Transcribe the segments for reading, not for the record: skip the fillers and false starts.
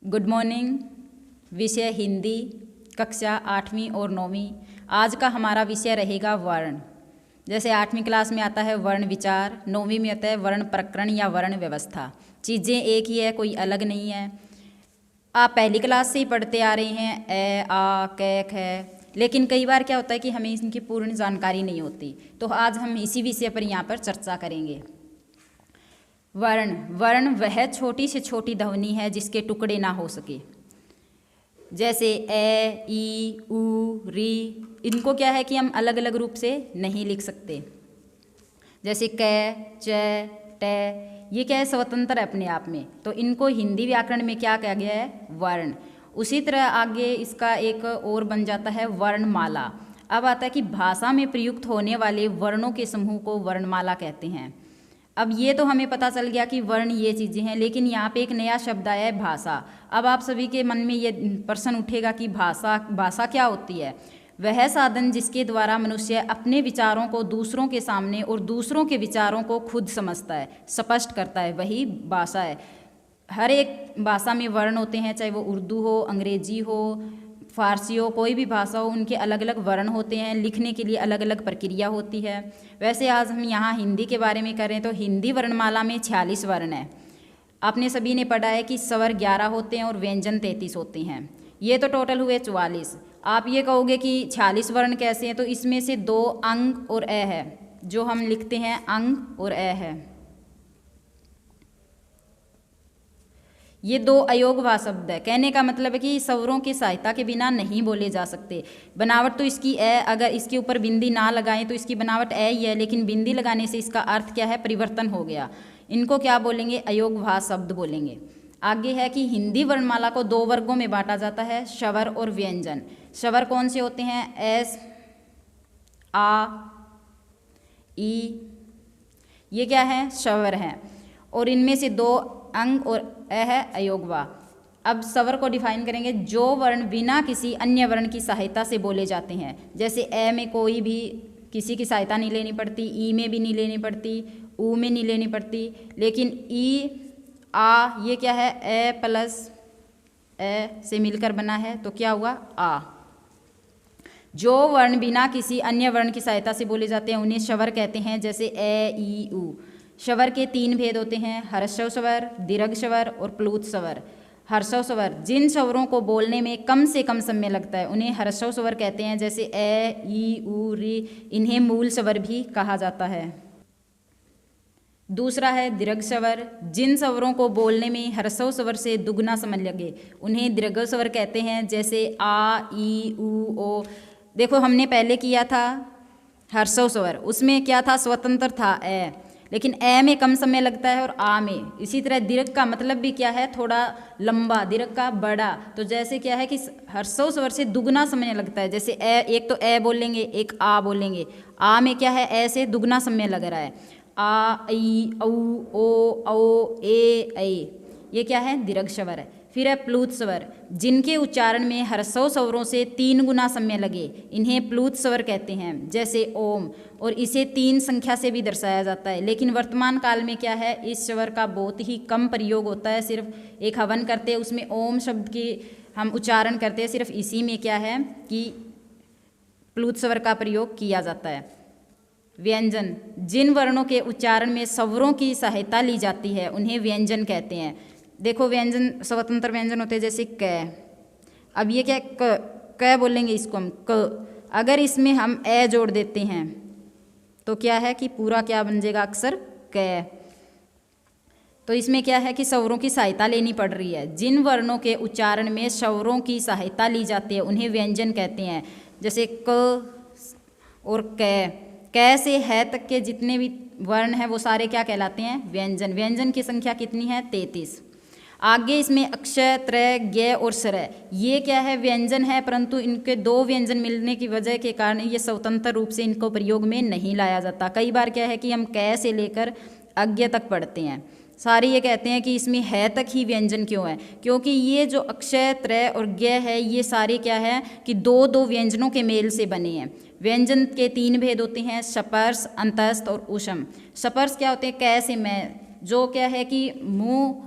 Good morning. विषय हिंदी, कक्षा 8वीं और 9वीं। आज का हमारा विषय रहेगा वर्ण। जैसे 8वीं क्लास में आता है वर्ण विचार, 9वीं में आता है वर्ण प्रकरण या वर्ण व्यवस्था। चीज़ें एक ही है, कोई अलग नहीं है। आप पहली क्लास से ही पढ़ते आ रहे हैं ए आ कै ख, लेकिन कई बार क्या होता है कि हमें इनकी पूर्ण जानकारी नहीं होती। तो आज हम इसी विषय पर यहाँ पर चर्चा करेंगे। वर्ण वर्ण वह छोटी से छोटी ध्वनि है जिसके टुकड़े ना हो सके। जैसे ए ई उ री, इनको क्या है कि हम अलग अलग रूप से नहीं लिख सकते। जैसे कै च टे, ये क्या है, स्वतंत्र है अपने आप में। तो इनको हिंदी व्याकरण में क्या कहा गया है, वर्ण। उसी तरह आगे इसका एक और बन जाता है वर्णमाला। अब आता है कि भाषा में प्रयुक्त होने वाले वर्णों के समूह को वर्णमाला कहते हैं। अब ये तो हमें पता चल गया कि वर्ण ये चीज़ें हैं, लेकिन यहाँ पे एक नया शब्द आया है भाषा। अब आप सभी के मन में ये प्रश्न उठेगा कि भाषा क्या होती है। वह साधन जिसके द्वारा मनुष्य अपने विचारों को दूसरों के सामने और दूसरों के विचारों को खुद समझता है, स्पष्ट करता है, वही भाषा है। हर एक भाषा में वर्ण होते हैं, चाहे वो उर्दू हो, अंग्रेजी हो, फारसी हो, कोई भी भाषा हो, उनके अलग अलग वर्ण होते हैं। लिखने के लिए अलग अलग प्रक्रिया होती है। वैसे आज हम यहाँ हिंदी के बारे में करें तो हिंदी वर्णमाला में 46 वर्ण है। आपने सभी ने पढ़ा है कि स्वर 11 होते हैं और व्यंजन 33 होते हैं। ये तो टोटल हुए 44। आप ये कहोगे कि 46 वर्ण कैसे हैं, तो इसमें से 2 अंग और ए है, जो हम लिखते हैं अंग और ए है। ये 2 अयोगवा शब्द है। कहने का मतलब है कि स्वरों की सहायता के बिना नहीं बोले जा सकते। बनावट तो इसकी ए, अगर इसके ऊपर बिंदी ना लगाएं तो इसकी बनावट ए ही है, लेकिन बिंदी लगाने से इसका अर्थ क्या है, परिवर्तन हो गया। इनको क्या बोलेंगे, अयोगवा शब्द बोलेंगे। आगे है कि हिंदी वर्णमाला को 2 वर्गों में बांटा जाता है, स्वर और व्यंजन। स्वर कौन से होते हैं, एस आ ई, ये क्या है, स्वर हैं। और इनमें से 2 अंग और ए है अयोगवा। अब स्वर को डिफाइन करेंगे, जो वर्ण बिना किसी अन्य वर्ण की सहायता से बोले जाते हैं। जैसे ए में कोई भी किसी की सहायता नहीं लेनी पड़ती, ई में भी नहीं लेनी पड़ती, ऊ में नहीं लेनी पड़ती, लेकिन ई आ, ये क्या है, ए प्लस ए से मिलकर बना है, तो क्या हुआ, आ। जो वर्ण बिना किसी अन्य वर्ण की सहायता से बोले जाते हैं उन्हें स्वर कहते हैं। जैसे ए ई उ। स्वर के 3 भेद होते हैं, ह्रस्व स्वर, दीर्घ स्वर और प्लुत स्वर। ह्रस्व स्वर जिन स्वरों को बोलने में कम से कम समय लगता है उन्हें ह्रस्व स्वर कहते हैं। जैसे ए ई उ री, इन्हें मूल स्वर भी कहा जाता है। दूसरा है दीर्घ स्वर, जिन स्वरों को बोलने में ह्रस्व स्वर से दुगना समय लगे उन्हें दीर्घ स्वर कहते हैं। जैसे आ ई उ ओ। देखो हमने पहले किया था ह्रस्व स्वर, उसमें क्या था, स्वतंत्र था ए, लेकिन ए में कम समय लगता है और आ में। इसी तरह दीर्घ का मतलब भी क्या है, थोड़ा लंबा, दीर्घ का बड़ा। तो जैसे क्या है कि ह्रस्व स्वर से दुगना समय लगता है। जैसे ए, एक तो ए बोलेंगे, एक आ बोलेंगे। आ में क्या है, ए से दुगना समय लग रहा है। आ ई औ ओ औ ए ऐ, ये क्या है, दीर्घ स्वर है। फिर है प्लुत स्वर, जिनके उच्चारण में ह्रस्व स्वरों से 3 गुना समय लगे इन्हें प्लुत स्वर कहते हैं। जैसे ओम, और इसे 3 संख्या से भी दर्शाया जाता है। लेकिन वर्तमान काल में क्या है, इस स्वर का बहुत ही कम प्रयोग होता है। सिर्फ एक हवन करते हैं, उसमें ओम शब्द की हम उच्चारण करते हैं, सिर्फ इसी में क्या है कि प्लुत स्वर का प्रयोग किया जाता है। व्यंजन, जिन वर्णों के उच्चारण में स्वरों की सहायता ली जाती है उन्हें व्यंजन कहते हैं। देखो व्यंजन स्वतंत्र व्यंजन होते हैं, जैसे क। अब ये क्या, क बोलेंगे इसको हम क। अगर इसमें हम ए जोड़ देते हैं तो क्या है कि पूरा क्या बन जाएगा, अक्षर क। तो इसमें क्या है कि स्वरों की सहायता लेनी पड़ रही है। जिन वर्णों के उच्चारण में स्वरों की सहायता ली जाती है उन्हें व्यंजन कहते हैं। जैसे क और क से है तक के जितने भी वर्ण हैं वो सारे क्या कहलाते हैं, व्यंजन। व्यंजन की संख्या कितनी है, 33। आगे इसमें अक्षय, त्रय, ज्ञ और स्वर, ये क्या है, व्यंजन है, परंतु इनके 2 व्यंजन मिलने की वजह के कारण ये स्वतंत्र रूप से इनको प्रयोग में नहीं लाया जाता। कई बार क्या है कि हम कै से लेकर अज्ञ तक पढ़ते हैं, सारे ये कहते हैं कि इसमें है तक ही व्यंजन क्यों है, क्योंकि ये जो अक्षय, त्रय और ज्ञ है ये सारे क्या है कि 2-2 व्यंजनों के मेल से बने हैं। व्यंजन के 3 भेद होते हैं, स्पर्श, अंतस्थ और ऊष्म। स्पर्श क्या होते हैं, कै से मैं, जो क्या है कि मुंह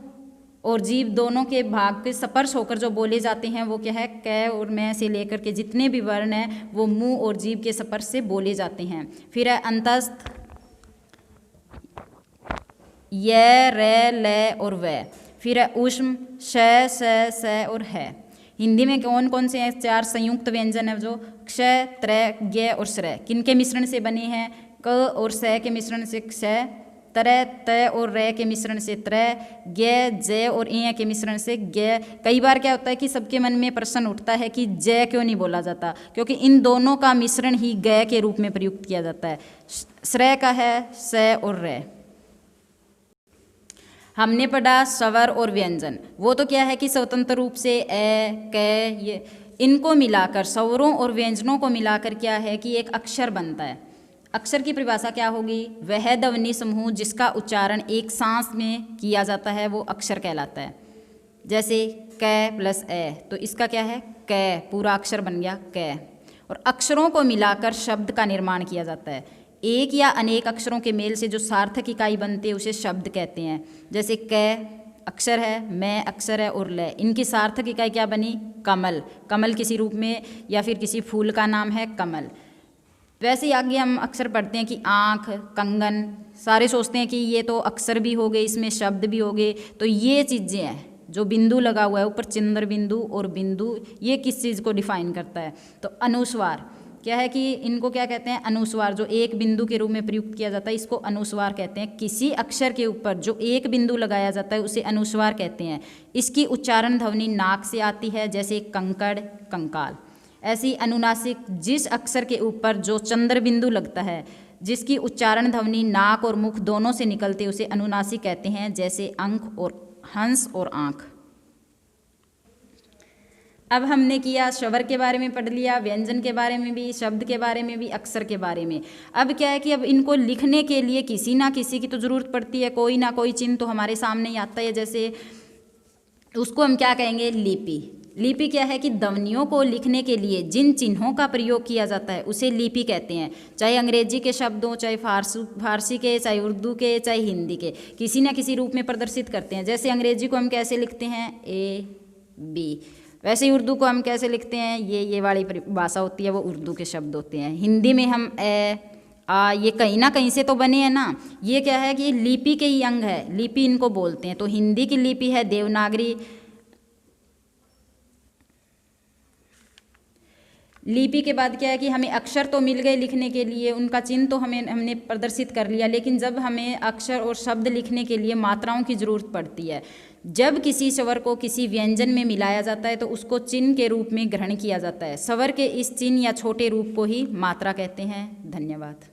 और जीव दोनों के भाग के स्पर्श होकर जो बोले जाते हैं वो क्या है, क और मैं से लेकर के जितने भी वर्ण हैं वो मुंह और जीभ के स्पर्श से बोले जाते हैं। फिर है अंतस्थ, य, रे, ल और व। फिर है ऊष्म, श, स, और है। हिंदी में कौन कौन से 4 संयुक्त व्यंजन है जो क्ष, त्र, ज्ञ और श्र किनके मिश्रण से बने हैं? क और स के मिश्रण से क्ष, त्र, त और र के मिश्रण से त्र, ज्ञ, ज और इ के मिश्रण से ज्ञ। कई बार क्या होता है कि सबके मन में प्रश्न उठता है कि ज क्यों नहीं बोला जाता, क्योंकि इन दोनों का मिश्रण ही ग के रूप में प्रयुक्त किया जाता है। श्र का है स और र। हमने पढ़ा स्वर और व्यंजन, वो तो क्या है कि स्वतंत्र रूप से क, ये इनको मिलाकर, स्वरों और व्यंजनों को मिलाकर क्या है कि एक अक्षर बनता है। अक्षर की परिभाषा क्या होगी? वह ध्वनि समूह जिसका उच्चारण एक सांस में किया जाता है वो अक्षर कहलाता है। जैसे क प्लस ए, तो इसका क्या है? क, पूरा अक्षर बन गया क। और अक्षरों को मिलाकर शब्द का निर्माण किया जाता है। एक या अनेक अक्षरों के मेल से जो सार्थक इकाई बनती है उसे शब्द कहते हैं। जैसे क अक्षर है, मैं अक्षर है और ल, इनकी सार्थक इकाई क्या बनी? कमल। कमल किसी रूप में या फिर किसी फूल का नाम है कमल। वैसे ही आगे हम अक्सर पढ़ते हैं कि आँख, कंगन, सारे सोचते हैं कि ये तो अक्षर भी हो गए, इसमें शब्द भी हो गए। तो ये चीज़ें हैं जो बिंदु लगा हुआ है ऊपर, चंद्र बिंदु और बिंदु, ये किस चीज़ को डिफाइन करता है? तो अनुस्वार क्या है कि इनको क्या कहते हैं? अनुस्वार, जो एक बिंदु के रूप में प्रयुक्त किया जाता है इसको अनुस्वार कहते हैं। किसी अक्षर के ऊपर जो एक बिंदु लगाया जाता है उसे अनुस्वार कहते हैं। इसकी उच्चारण ध्वनि नाक से आती है, जैसे कंकड़, कंकाल। ऐसी अनुनासिक, जिस अक्षर के ऊपर जो चंद्र बिंदु लगता है, जिसकी उच्चारण ध्वनि नाक और मुख दोनों से निकलते उसे अनुनासिक कहते हैं, जैसे अंक और हंस और आँख। अब हमने किया स्वर के बारे में पढ़ लिया, व्यंजन के बारे में भी, शब्द के बारे में भी, अक्षर के बारे में। अब क्या है कि अब इनको लिखने के लिए किसी ना किसी की तो ज़रूरत पड़ती है, कोई ना कोई चिन्ह तो हमारे सामने ही आता है। जैसे उसको हम क्या कहेंगे? लिपि। लिपि क्या है कि ध्वनियों को लिखने के लिए जिन चिन्हों का प्रयोग किया जाता है उसे लिपि कहते हैं। चाहे अंग्रेजी के शब्द हों, चाहे फारसी के, चाहे उर्दू के, चाहे हिंदी के, किसी न किसी रूप में प्रदर्शित करते हैं। जैसे अंग्रेजी को हम कैसे लिखते हैं? A-B। वैसे ही उर्दू को हम कैसे लिखते हैं? ये वाली भाषा होती है, वो उर्दू के शब्द होते हैं। हिंदी में हम आ, ये कहीं ना कहीं से तो बने हैं ना। ये क्या है कि लिपि के ही अंग है, लिपि इनको बोलते हैं। तो हिंदी की लिपि है देवनागरी। लिपि के बाद क्या है कि हमें अक्षर तो मिल गए लिखने के लिए, उनका चिन्ह तो हमने प्रदर्शित कर लिया, लेकिन जब हमें अक्षर और शब्द लिखने के लिए मात्राओं की ज़रूरत पड़ती है। जब किसी स्वर को किसी व्यंजन में मिलाया जाता है तो उसको चिन्ह के रूप में ग्रहण किया जाता है। स्वर के इस चिन्ह या छोटे रूप को ही मात्रा कहते हैं। धन्यवाद।